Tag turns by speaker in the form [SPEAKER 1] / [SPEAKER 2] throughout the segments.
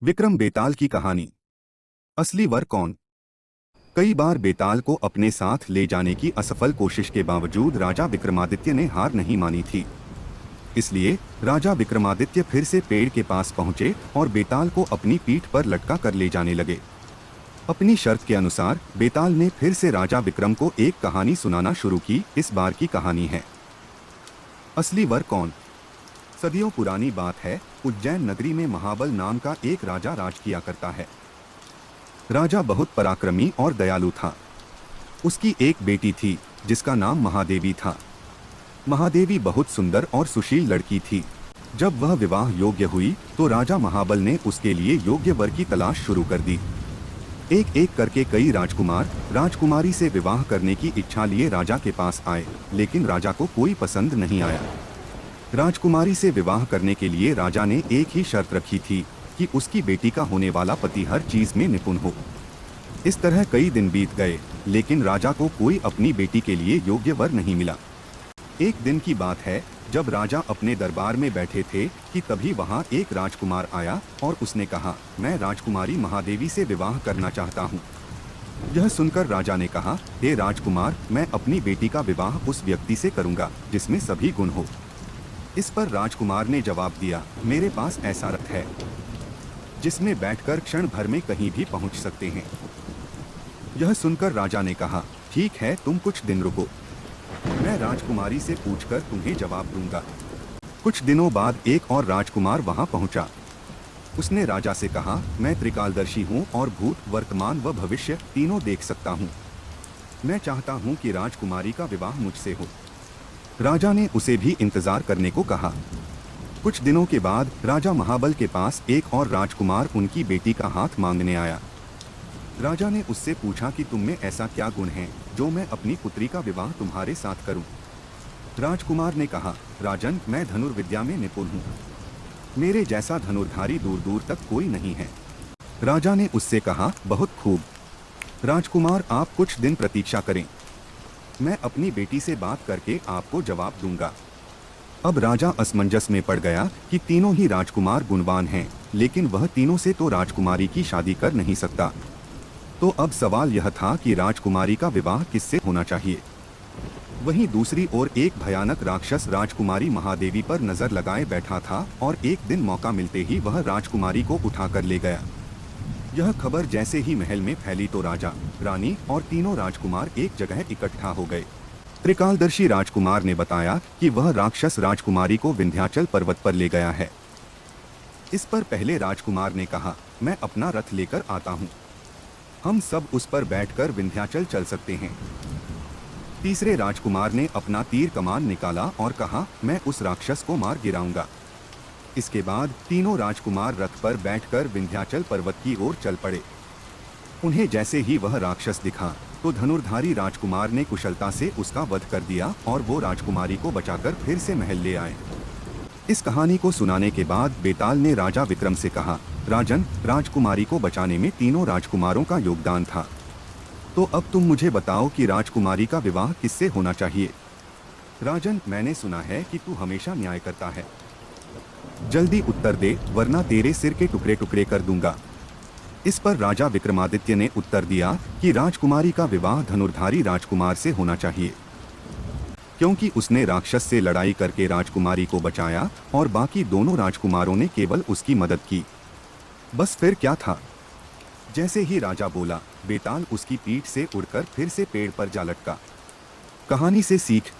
[SPEAKER 1] विक्रम बेताल की कहानी। असली वर कौन। कई बार बेताल को अपने साथ ले जाने की असफल कोशिश के बावजूद राजा विक्रमादित्य ने हार नहीं मानी थी। इसलिए राजा विक्रमादित्य फिर से पेड़ के पास पहुंचे और बेताल को अपनी पीठ पर लटका कर ले जाने लगे। अपनी शर्त के अनुसार बेताल ने फिर से राजा विक्रम को एक कहानी सुनाना शुरू की। इस बार की कहानी है असली वर कौन। सदियों पुरानी बात है, उज्जैन नगरी में महाबल नाम का एक राजा राज किया करता है। राजा बहुत पराक्रमी और दयालु था। उसकी एक बेटी थी जिसका नाम महादेवी था। महादेवी बहुत सुंदर और सुशील लड़की थी। जब वह विवाह योग्य हुई तो राजा महाबल ने उसके लिए योग्य वर की तलाश शुरू कर दी। एक एक करके कई राजकुमार राजकुमारी से विवाह करने की इच्छा लिए राजा के पास आए, लेकिन राजा को कोई पसंद नहीं आया। राजकुमारी से विवाह करने के लिए राजा ने एक ही शर्त रखी थी कि उसकी बेटी का होने वाला पति हर चीज में निपुण हो। इस तरह कई दिन बीत गए, लेकिन राजा को कोई अपनी बेटी के लिए योग्य वर नहीं मिला। एक दिन की बात है, जब राजा अपने दरबार में बैठे थे कि तभी वहां एक राजकुमार आया और उसने कहा, मैं राजकुमारी महादेवी से विवाह करना चाहता हूँ। यह सुनकर राजा ने कहा, हे राजकुमार, मैं अपनी बेटी का विवाह उस व्यक्ति से करूँगा जिसमें सभी गुण हो। इस पर राजकुमार ने जवाब दिया, मेरे पास ऐसा रथ है जिसमें बैठकर क्षण भर में कहीं भी पहुंच सकते हैं। यह सुनकर राजा ने कहा, ठीक है, तुम कुछ दिन रुको, मैं राजकुमारी से पूछकर तुम्हें जवाब दूंगा। कुछ दिनों बाद एक और राजकुमार वहां पहुंचा। उसने राजा से कहा, मैं त्रिकालदर्शी हूं और भूत, वर्तमान व भविष्य तीनों देख सकता हूं। मैं चाहता हूं कि राजकुमारी का विवाह मुझसे हो। राजा ने उसे भी इंतजार करने को कहा। कुछ दिनों के बाद राजा महाबल के पास एक और राजकुमार उनकी बेटी का हाथ मांगने आया। राजा ने उससे पूछा कि तुम में ऐसा क्या गुण है जो मैं अपनी पुत्री का विवाह तुम्हारे साथ करूं। राजकुमार ने कहा, राजन, मैं धनुर्विद्या में निपुण हूं। मेरे जैसा धनुर्धारी दूर दूर तक कोई नहीं है। राजा ने उससे कहा, बहुत खूब राजकुमार, आप कुछ दिन प्रतीक्षा करें, मैं अपनी बेटी से बात करके आपको जवाब दूंगा। अब राजा असमंजस में पड़ गया कि तीनों ही राजकुमार गुणवान हैं, लेकिन वह तीनों से तो राजकुमारी की शादी कर नहीं सकता। तो अब सवाल यह था कि राजकुमारी का विवाह किससे होना चाहिए। वहीं दूसरी ओर एक भयानक राक्षस राजकुमारी महादेवी पर नजर लगाए बैठा था और एक दिन मौका मिलते ही वह राजकुमारी को उठाकर ले गया। यह खबर जैसे ही महल में फैली तो राजा, रानी और तीनों राजकुमार एक जगह इकट्ठा हो गए। त्रिकालदर्शी राजकुमार ने बताया कि वह राक्षस राजकुमारी को विंध्याचल पर्वत पर ले गया है। इस पर पहले राजकुमार ने कहा, मैं अपना रथ लेकर आता हूँ, हम सब उस पर बैठकर विंध्याचल चल सकते हैं। तीसरे राजकुमार ने अपना तीर कमान निकाला और कहा, मैं उस राक्षस को मार गिराऊंगा। इसके बाद तीनों राजकुमार रथ पर बैठकर विंध्याचल पर्वत की ओर चल पड़े। उन्हें जैसे ही वह राक्षस दिखा तो धनुर्धारी राजकुमार ने कुशलता से उसका वध कर दिया और वो राजकुमारी को बचाकर फिर से महल ले आए। इस कहानी को सुनाने के बाद बेताल ने राजा विक्रम से कहा, राजन, राजकुमारी को बचाने में तीनों राजकुमारों का योगदान था। तो अब तुम मुझे बताओ कि राजकुमारी का विवाह किससे होना चाहिए। राजन, मैंने सुना है कि तू हमेशा न्याय करता है, जल्दी उत्तर दे वरना तेरे सिर के टुकड़े टुकड़े कर दूंगा। इस पर राजा विक्रमादित्य ने उत्तर दिया कि राजकुमारी का विवाह धनुर्धारी राजकुमार से होना चाहिए, क्योंकि उसने राक्षस से लड़ाई करके राजकुमारी को बचाया और बाकी दोनों राजकुमारों ने केवल उसकी मदद की। बस फिर क्या था। जैसे ही राजा बोला, बेताल उसकी पीठ से उड़कर फिर से पेड़ पर जा लटका। कहानी से सीख,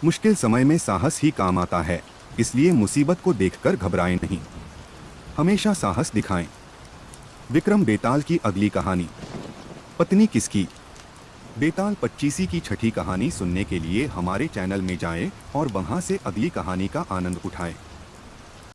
[SPEAKER 1] मुश्किल समय में साहस ही काम आता है, इसलिए मुसीबत को देखकर घबराएं नहीं, हमेशा साहस दिखाएं। विक्रम बेताल की अगली कहानी, पत्नी किसकी। बेताल पच्चीसी की छठी कहानी सुनने के लिए हमारे चैनल में जाएं और वहां से अगली कहानी का आनंद उठाएं।